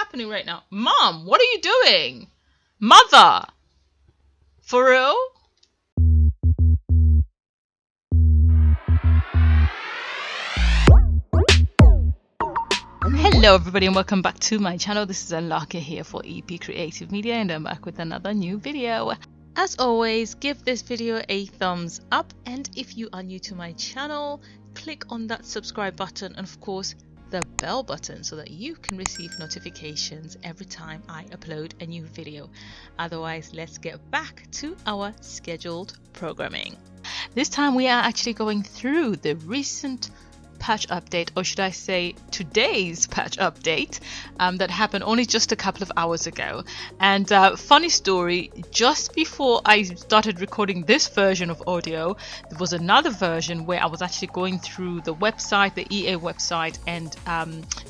happening right now? Mom, what are you doing? Mother! For real? Hello everybody and welcome back to my channel. This is Unlocker here for EP Creative Media and I'm back with another new video. As always, give this video a thumbs up, and if you are new to my channel, click on that subscribe button and of course the bell button so that you can receive notifications every time I upload a new video. Otherwise, let's get back to our scheduled programming. This time we are actually going through the recent patch update, or should I say today's patch update, that happened only just a couple of hours ago. And funny story, just before I started recording this version of audio, there was another version where I was actually going through the website, the EA website, and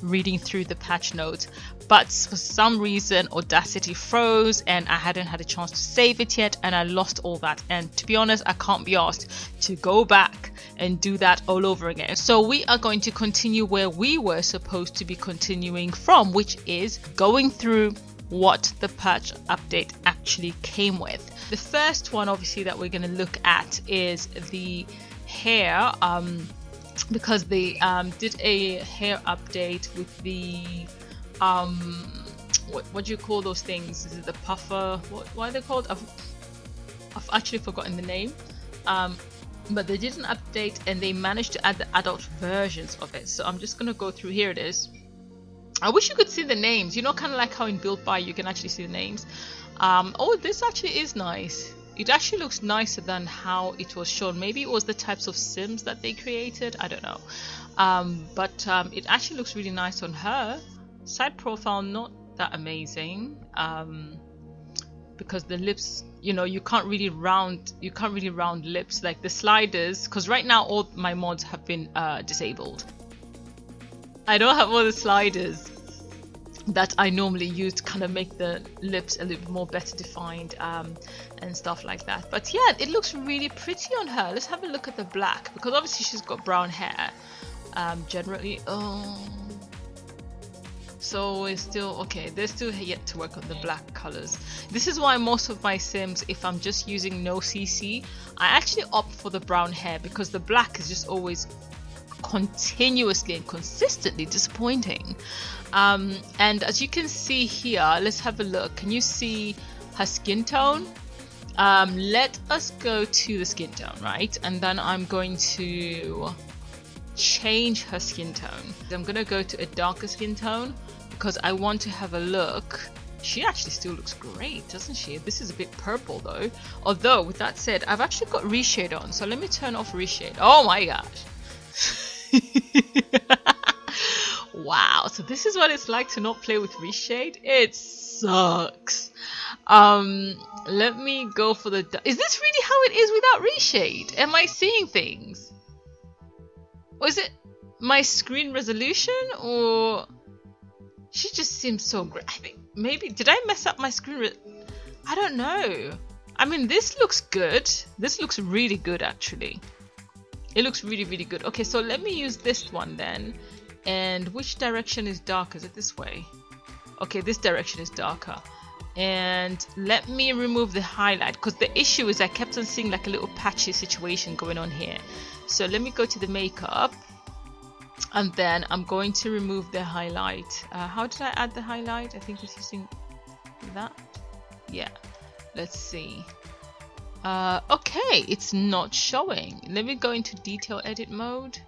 reading through the patch notes, but for some reason Audacity froze and I hadn't had a chance to save it yet, and I lost all that. And to be honest, I can't be asked to go back and do that all over again. So we are going to continue where we were supposed to be continuing from, which is going through what the patch update actually came with. The first one obviously that we're going to look at is the hair, because they did a hair update with the what do you call those things? Is it the puffer? What are they called? I've actually forgotten the name. But they did an update and they managed to add the adult versions of it. So I'm just gonna go through. Here it is. I wish you could see the names, you know, kind of like how in Build By you can actually see the names. Oh, this actually is nice. It actually looks nicer than how it was shown. Maybe it was the types of sims that they created, I don't know. But it actually looks really nice on her. Side profile not that amazing, because the lips, you know, you can't really round lips like the sliders, because right now all my mods have been disabled. I don't have all the sliders that I normally use to kind of make the lips a little bit more better defined, and stuff like that. But yeah, it looks really pretty on her. Let's have a look at the black, because obviously she's got brown hair generally. So it's still okay. They're still yet to work on the black colors. This is why most of my sims, if I'm just using no CC, I actually opt for the brown hair, because the black is just always continuously and consistently disappointing. And as you can see here, let's have a look. Can you see her skin tone? Let us go to the skin tone, right? And then I'm going to change her skin tone. I'm gonna go to a darker skin tone because I want to have a look. She actually still looks great, doesn't she? This is a bit purple though. Although with that said, I've actually got reshade on, so let me turn off reshade. Oh my gosh. Wow, so this is what it's like to not play with reshade. It sucks. Let me go for the, is this really how it is without reshade? Am I seeing things? Or is it my screen resolution, or she just seems so great? I think maybe, did I mess up my screen? I don't know. I mean, this looks good. This looks really good actually. It looks really, really good. Okay, so let me use this one then. And which direction is darker? Is it this way? Okay, this direction is darker. And let me remove the highlight, because the issue is I kept on seeing like a little patchy situation going on here. So let me go to the makeup, and then I'm going to remove the highlight. How did I add the highlight? I think it's using that. Yeah, let's see. Okay, it's not showing. Let me go into detail edit mode,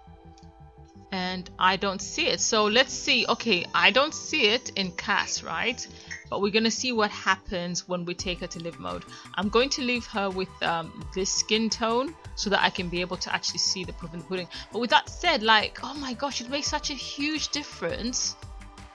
and I don't see it. So let's see. Okay, I don't see it in cast, right? But we're gonna see what happens when we take her to live mode. I'm going to leave her with this skin tone so that I can be able to actually see the proof in the pudding. But with that said, like, oh my gosh, it makes such a huge difference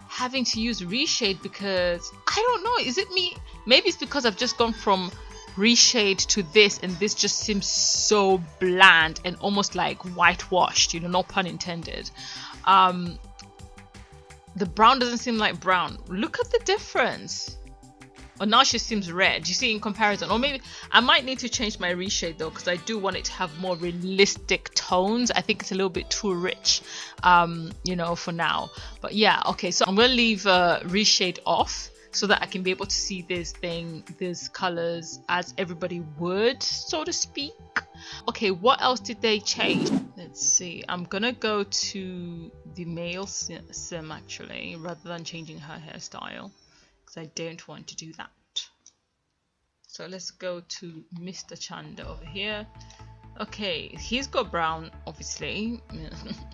having to use reshade, because I don't know, is it me? Maybe it's because I've just gone from reshade to this, and this just seems so bland and almost like whitewashed, you know, no pun intended. The brown doesn't seem like brown. Look at the difference. Or now she seems red. You see, in comparison. Or maybe I might need to change my reshade though, because I do want it to have more realistic tones. I think it's a little bit too rich, you know, for now. But yeah, okay. So I'm gonna leave reshade off so that I can be able to see these colors as everybody would, so to speak. Okay, what else did they change? Let's see. I'm gonna go to the male sim actually, rather than changing her hairstyle. I don't want to do that. So let's go to Mr. Chanda over here. Okay, he's got brown, obviously,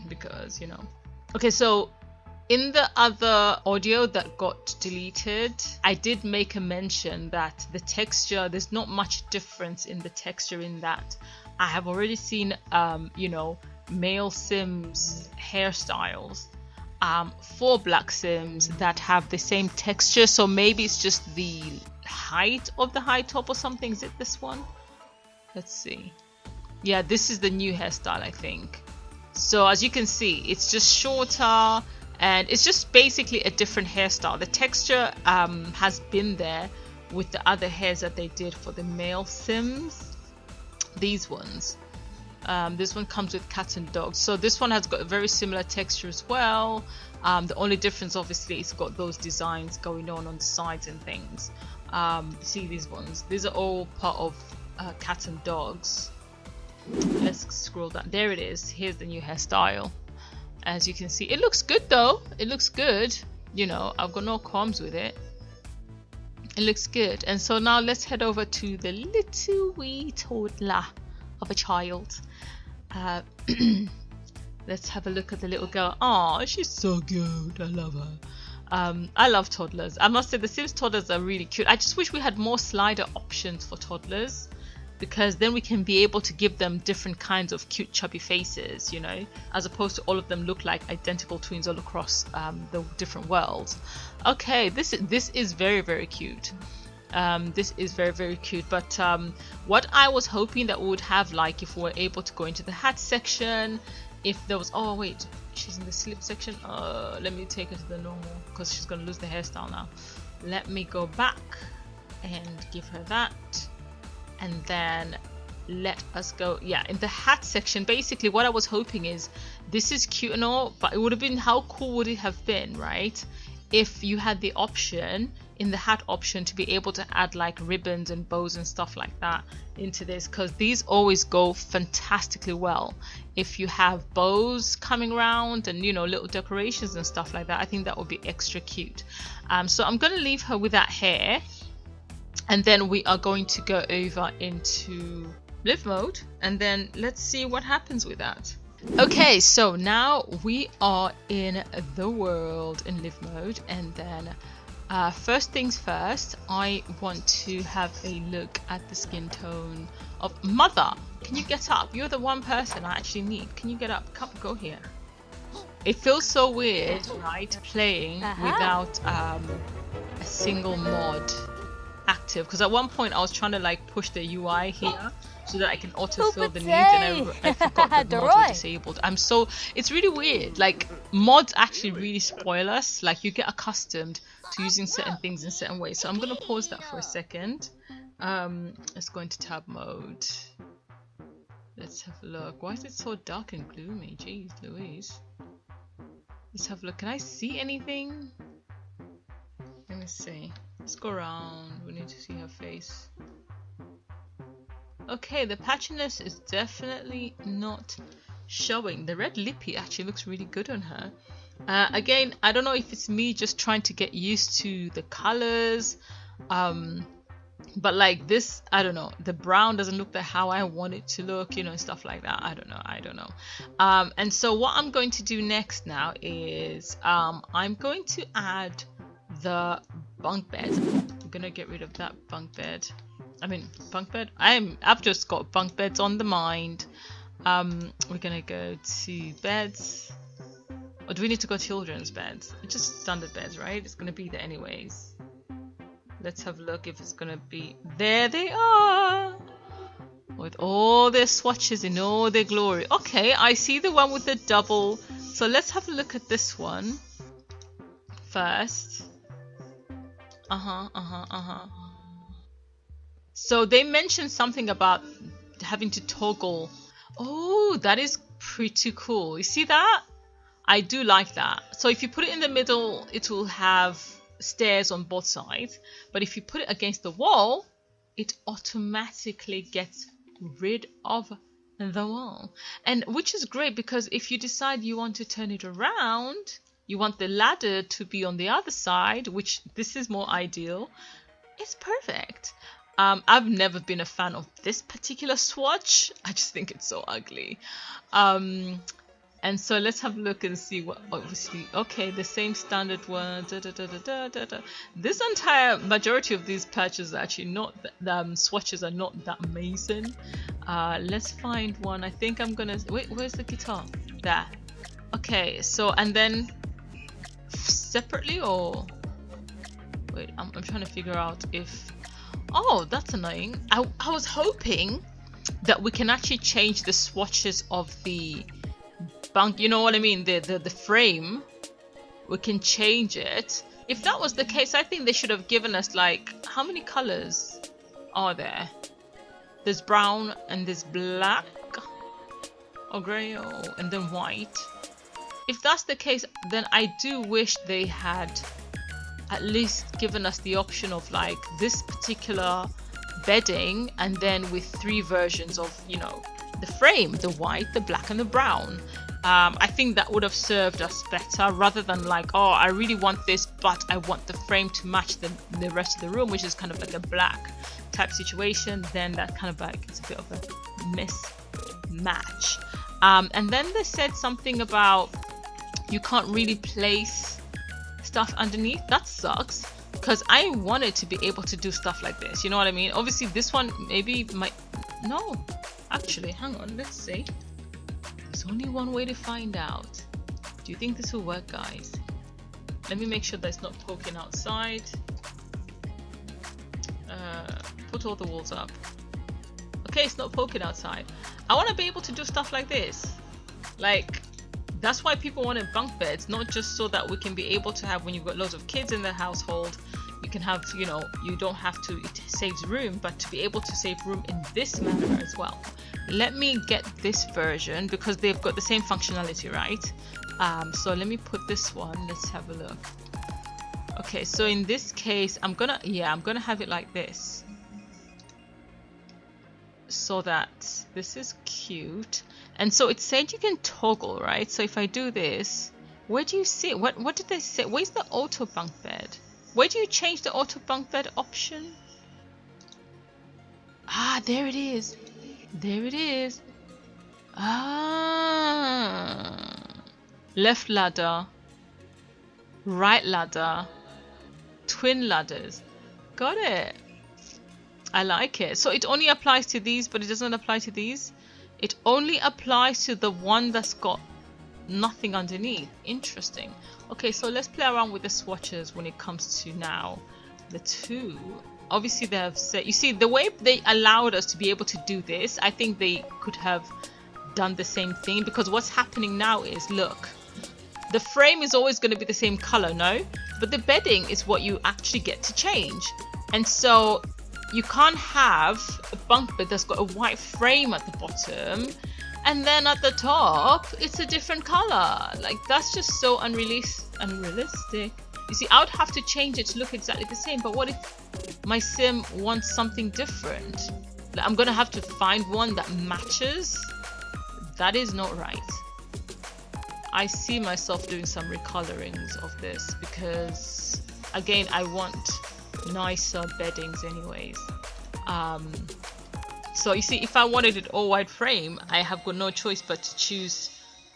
because, you know. Okay, so in the other audio that got deleted, I did make a mention that the texture, there's not much difference in the texture in that. I have already seen, you know, male Sims hairstyles. For black Sims that have the same texture, so maybe it's just the height of the high top or something. Is it this one? Let's see. Yeah, this is the new hairstyle, I think. So as you can see, it's just shorter and it's just basically a different hairstyle. The texture has been there with the other hairs that they did for the male Sims, these ones. This one comes with cats and dogs, so this one has got a very similar texture as well. The only difference, obviously, it's got those designs going on the sides and things. See these ones, these are all part of cats and dogs. Let's scroll down. There it is. Here's the new hairstyle. As you can see, it looks good though. It looks good, you know, I've got no qualms with it. It looks good. And so now let's head over to the little wee toddler of a child. Let's have a look at the little girl. Oh, she's so cute. I love her. I love toddlers. I must say the Sims toddlers are really cute. I just wish we had more slider options for toddlers, because then we can be able to give them different kinds of cute chubby faces, you know, as opposed to all of them look like identical twins all across the different worlds. Okay, this is very, very cute. This is very, very cute. But what I was hoping that we would have, like, if we were able to go into the hat section, if there was, oh wait, she's in the slip section. Let me take her to the normal, because she's gonna lose the hairstyle now. Let me go back and give her that, and then let us go. Yeah, in the hat section, basically what I was hoping is, this is cute and all, but it would have been, how cool would it have been, right, if you had the option in the hat option to be able to add like ribbons and bows and stuff like that into this, because these always go fantastically well if you have bows coming around and, you know, little decorations and stuff like that. I think that would be extra cute. So I'm going to leave her with that hair, and then we are going to go over into live mode, and then let's see what happens with that. Okay, so now we are in the world in live mode, and then first things first, I want to have a look at the skin tone of Mother. Can you get up? You're the one person I actually need. Can you get up? Come, go here. It feels so weird, right, playing without a single mod active, because at one point I was trying to like push the UI here so that I can autofill the needs, and I forgot that mods were disabled. It's really weird. Like, mods actually really spoil us. Like, you get accustomed to using certain things in certain ways. So I'm gonna pause that for a second. Let's go into tab mode. Let's have a look. Why is it so dark and gloomy? Jeez Louise. Let's have a look. Can I see anything? Let me see. Let's go around. We need to see her face. Okay, the patchiness is definitely not showing. The red lippy actually looks really good on her. Again, I don't know if it's me just trying to get used to the colors, but like this, I don't know, the brown doesn't look like how I want it to look, you know, and stuff like that. I don't know. And so what I'm going to do next now is I'm going to add the bunk bed. I'm gonna get rid of that bunk bed. Bunk bed. I've just got bunk beds on the mind. We're gonna go to beds. Or do we need to go children's beds? It's just standard beds, right? It's gonna be there anyways. Let's have a look if it's gonna be. There they are! With all their swatches in all their glory. Okay, I see the one with the double. So let's have a look at this one first. So they mentioned something about having to toggle. Oh, that is pretty cool. You see that? I do like that. So if you put it in the middle, it will have stairs on both sides. But if you put it against the wall, it automatically gets rid of the wall. And which is great, because if you decide you want to turn it around, you want the ladder to be on the other side, which this is more ideal, it's perfect. I've never been a fan of this particular swatch. I just think it's so ugly. And so let's have a look and see what, obviously, okay, the same standard one. This entire majority of these patches are actually not, swatches are not that amazing. Let's find one. I think I'm gonna, wait, where's the guitar? There. Okay, so, and then separately, or, wait, I'm trying to figure out if, oh, that's annoying. I was hoping that we can actually change the swatches of the bunk, you know what I mean, the frame. We can change it. If that was the case, I think they should have given us, like, how many colors are there? There's brown and there's black or grey, and then white. If that's the case, then I do wish they had at least given us the option of, like, this particular bedding, and then with 3 versions of, you know, the frame, the white, the black and the brown. I think that would have served us better, rather than like, oh, I really want this, but I want the frame to match the rest of the room, which is kind of like a black type situation. Then that kind of like, it's a bit of a mismatch. And then they said something about you can't really place stuff underneath. That sucks, because I wanted to be able to do stuff like this, you know what I mean? Obviously this one maybe might, no, actually, hang on, let's see. There's only one way to find out. Do you think this will work, guys? Let me make sure that it's not poking outside. Put all the walls up. Okay, it's not poking outside. I want to be able to do stuff like this. Like, that's why people wanted bunk beds, not just so that we can be able to have, when you've got loads of kids in the household, you can have, you know, you don't have to, it saves room, but to be able to save room in this manner as well. Let me get this version, because they've got the same functionality, right? So let me put this one, let's have a look. Okay, so in this case, I'm gonna have it like this, so that this is cute. And so it said you can toggle, right? So if I do this, where do you see it? What did they say? Where's the auto bunk bed? Where do you change the auto bunk bed option? Ah, there it is. There it is. Ah, left ladder, right ladder, twin ladders. Got it. I like it. So it only applies to these, but it doesn't apply to these. It only applies to the one that's got nothing underneath. Interesting. Okay, so let's play around with the swatches when it comes to now the two. Obviously they have said, you see, the way they allowed us to be able to do this, I think they could have done the same thing, because what's happening now is, look, the frame is always going to be the same color, no? But the bedding is what you actually get to change. And so you can't have a bunk bed that's got a white frame at the bottom, and then at the top it's a different color. Like, that's just so unrealistic. You see, I would have to change it to look exactly the same, but what if my sim wants something different? Like, I'm gonna have to find one that matches. That is not right. I see myself doing some recolorings of this, because again, I want nicer beddings anyways. So you see, if I wanted it all white frame, I have got no choice but to choose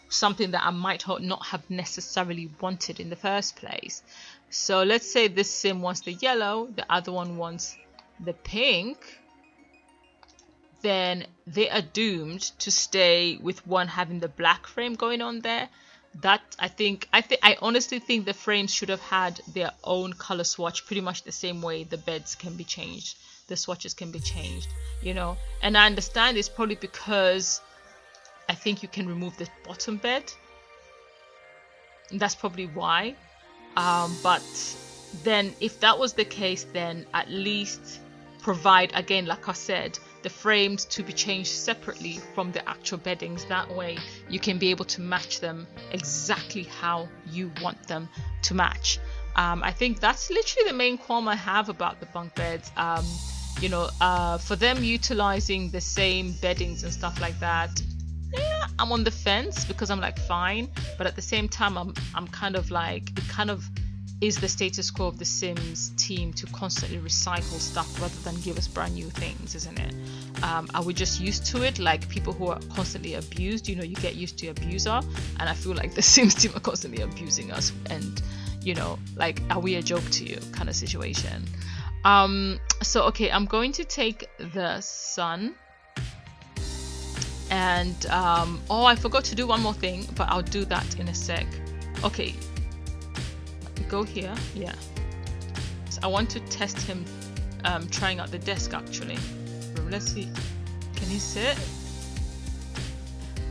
something that I might not have necessarily wanted in the first place. So let's say this sim wants the yellow, the other one wants the pink, then they are doomed to stay with one having the black frame going on there. That I honestly think the frames should have had their own color swatch, pretty much the same way the beds can be changed, the swatches can be changed, you know. And I understand it's probably because I think you can remove the bottom bed. That's probably why. But then if that was the case, then at least provide, again, like I said, the frames to be changed separately from the actual beddings. That way you can be able to match them exactly how you want them to match. I think that's literally the main qualm I have about the bunk beds. You know, for them utilizing the same beddings and stuff like that, yeah, I'm on the fence, because I'm like, fine, but at the same time I'm kind of like, it kind of is the status quo of the Sims team to constantly recycle stuff rather than give us brand new things, isn't it? Are we just used to it, like people who are constantly abused? You know, you get used to abuser, and I feel like the Sims team are constantly abusing us, and you know, like, are we a joke to you kind of situation. So okay, I'm going to take the sun, and oh, I forgot to do one more thing, but I'll do that in a sec. Okay, go here. Yeah, so I want to test him trying out the desk actually. Let's see, can he sit?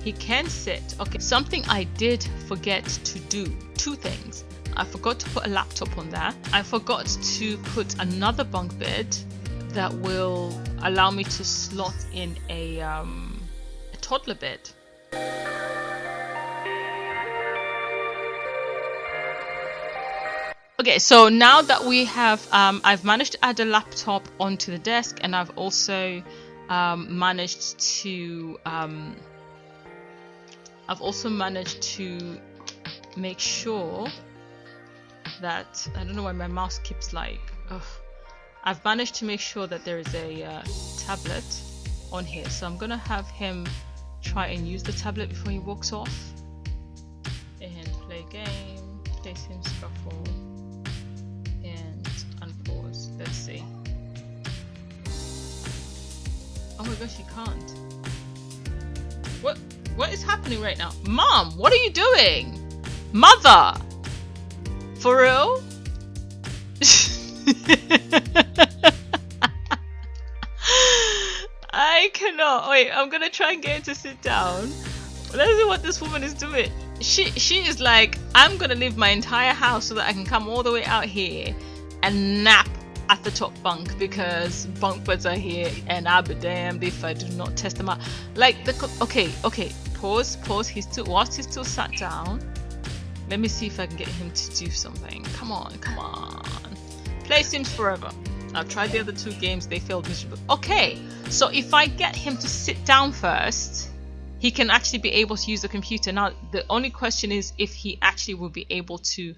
He can sit. Okay, something I did forget to do, two things. I forgot to put a laptop on there. I forgot to put another bunk bed that will allow me to slot in a toddler bed. Okay, so now that we have, I've managed to add a laptop onto the desk, and I've also managed to make sure that, I don't know why my mouse keeps like, ugh. I've managed to make sure that there is a tablet on here, so I'm gonna have him try and use the tablet before he walks off, and play game, play sim scuffle, and unpause. Let's see. Oh my gosh, he can't. What is happening right now? Mom, what are you doing? Mother, for real? I cannot. Wait, I'm gonna try and get him to sit down. Let's see what this woman is doing. She is like, I'm gonna leave my entire house so that I can come all the way out here and nap at the top bunk, because bunk beds are here, and I'll be damned if I do not test them out. Like, okay, pause. Whilst he's still sat down, let me see if I can get him to do something. Come on. Play Sims Forever. I've tried the other two games, they failed miserably. Okay, so if I get him to sit down first, he can actually be able to use the computer. Now, the only question is if he actually will be able to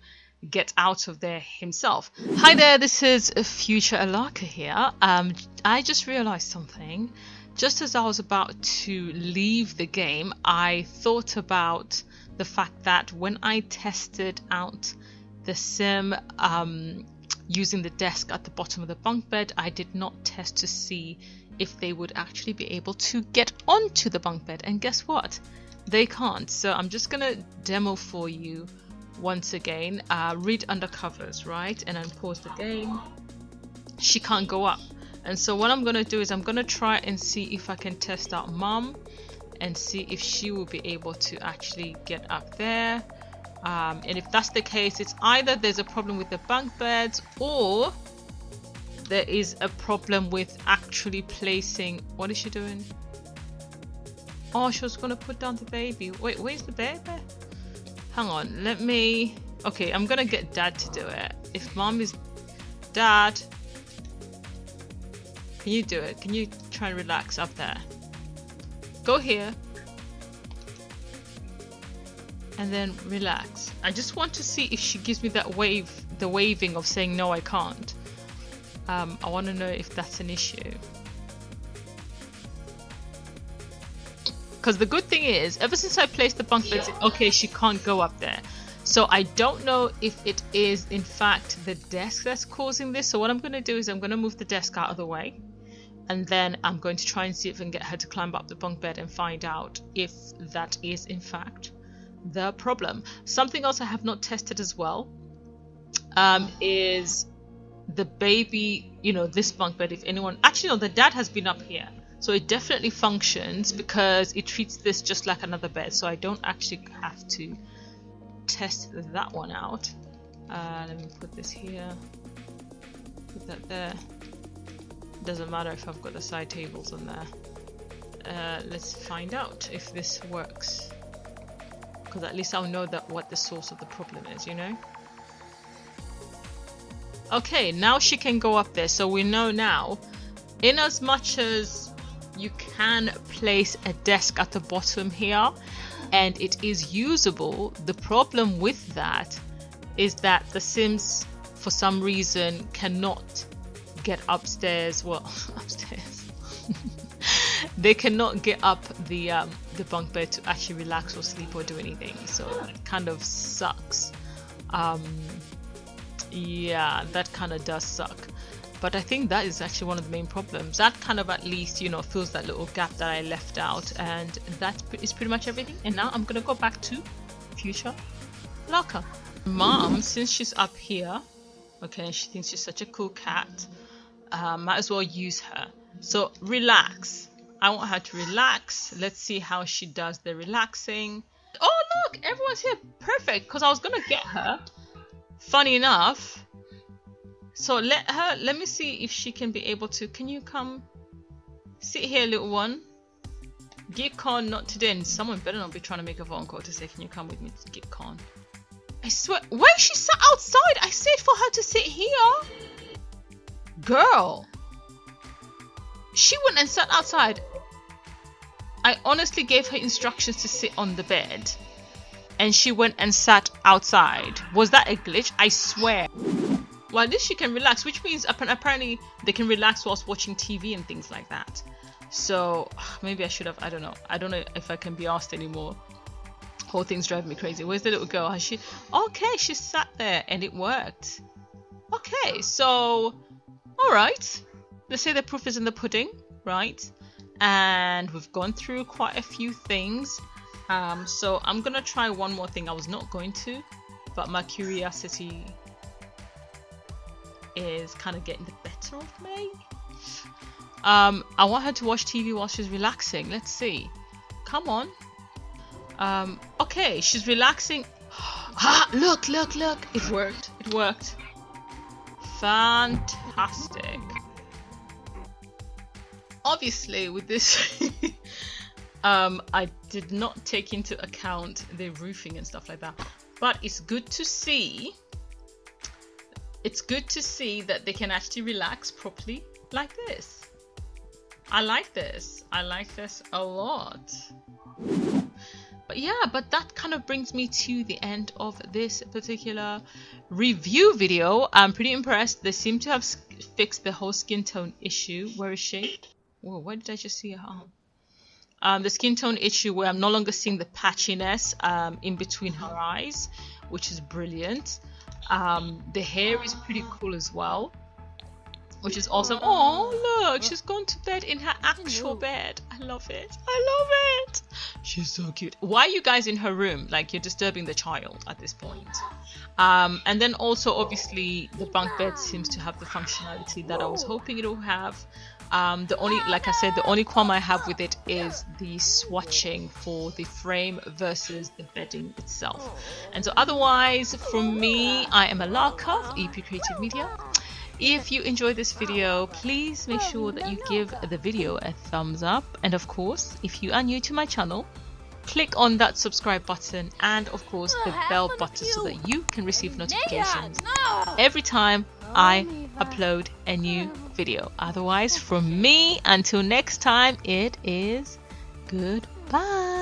get out of there himself. Hi there, this is Future Alaka here. I just realized something. Just as I was about to leave the game, I thought about the fact that when I tested out the sim using the desk at the bottom of the bunk bed, I did not test to see if they would actually be able to get onto the bunk bed, and guess what? They can't. So I'm just gonna demo for you once again. Read undercovers, right? And then pause the game. She can't go up, and so what I'm gonna do is I'm gonna try and see if I can test out Mom and see if she will be able to actually get up there. And if that's the case, it's either there's a problem with the bunk beds, or there is a problem with actually placing. What is she doing? Oh, she was gonna put down the baby. Wait, where's the baby? Hang on, let me. Okay, I'm gonna get Dad to do it. If Mom is Dad, can you do it? Can you try and relax up there? Go here. And then relax. I just want to see if she gives me that wave, the waving of saying no, I can't. I want to know if that's an issue. Because the good thing is, ever since I placed the bunk beds, okay, she can't go up there. So I don't know if it is in fact the desk that's causing this. So what I'm going to do is I'm going to move the desk out of the way, and then I'm going to try and see if I can get her to climb up the bunk bed and find out if that is in fact the problem. Something else I have not tested as well is the baby, you know, this bunk bed. If anyone, actually no, the dad has been up here, so it definitely functions because it treats this just like another bed, so I don't actually have to test that one out. Let me put this here, put that there. Doesn't matter if I've got the side tables on there. Let's find out if this works, because at least I'll know that what the source of the problem is, you know. Okay, now she can go up there, so we know now, in as much as you can place a desk at the bottom here and it is usable, the problem with that is that the Sims for some reason cannot get upstairs. Well, upstairs. They cannot get up the bunk bed to actually relax or sleep or do anything, so it kind of sucks. Yeah, that kind of does suck. But I think that is actually one of the main problems. That kind of at least, you know, fills that little gap that I left out, and that is pretty much everything. And now I'm gonna go back to future Larka. Mom, since she's up here, okay, she thinks she's such a cool cat, might as well use her. So relax. I want her to relax. Let's see how she does the relaxing. Oh look, everyone's here. Perfect, because I was gonna get her. Funny enough. So let me see if she can be able to. Can you come sit here, little one? GitCon, not today. And someone better not be trying to make a phone call to say, can you come with me to GitCon? I swear, why is she sat outside? I said for her to sit here. Girl. She went and sat outside. I honestly gave her instructions to sit on the bed, and she went and sat outside. Was that a glitch? I swear. Well, at least she can relax, which means apparently they can relax whilst watching TV and things like that. So maybe I should have, I don't know if I can be asked anymore. Whole thing's driving me crazy. Where's the little girl? Has she? Okay, she sat there and it worked. Okay, so all right, let's say the proof is in the pudding, right? And we've gone through quite a few things. So I'm gonna try one more thing. I was not going to, but my curiosity is kind of getting the better of me. I want her to watch TV while she's relaxing. Let's see. Come on. Okay, she's relaxing. Ah, look. It worked. Fantastic. Obviously, with this, I did not take into account the roofing and stuff like that. But it's good to see. It's good to see that they can actually relax properly like this. I like this. I like this a lot. But yeah, but that kind of brings me to the end of this particular review video. I'm pretty impressed. They seem to have fixed the whole skin tone issue. Where is she? Whoa, where did I just see her arm? The skin tone issue where I'm no longer seeing the patchiness in between her eyes, which is brilliant. The hair is pretty cool as well, which is awesome. Oh look, she's gone to bed in her actual bed. I love it. She's so cute. Why are you guys in her room? Like, you're disturbing the child at this point. And then also obviously the bunk bed seems to have the functionality that I was hoping it will have. The only, like I said, the only qualm I have with it is the swatching for the frame versus the bedding itself. And so otherwise, from me, I am a Larka of EPCreativeMedia. If you enjoyed this video, please make sure that you give the video a thumbs up. And of course, if you are new to my channel, click on that subscribe button and of course the bell button so that you can receive notifications every time I upload a new video. Otherwise, from me, until next time, it is goodbye.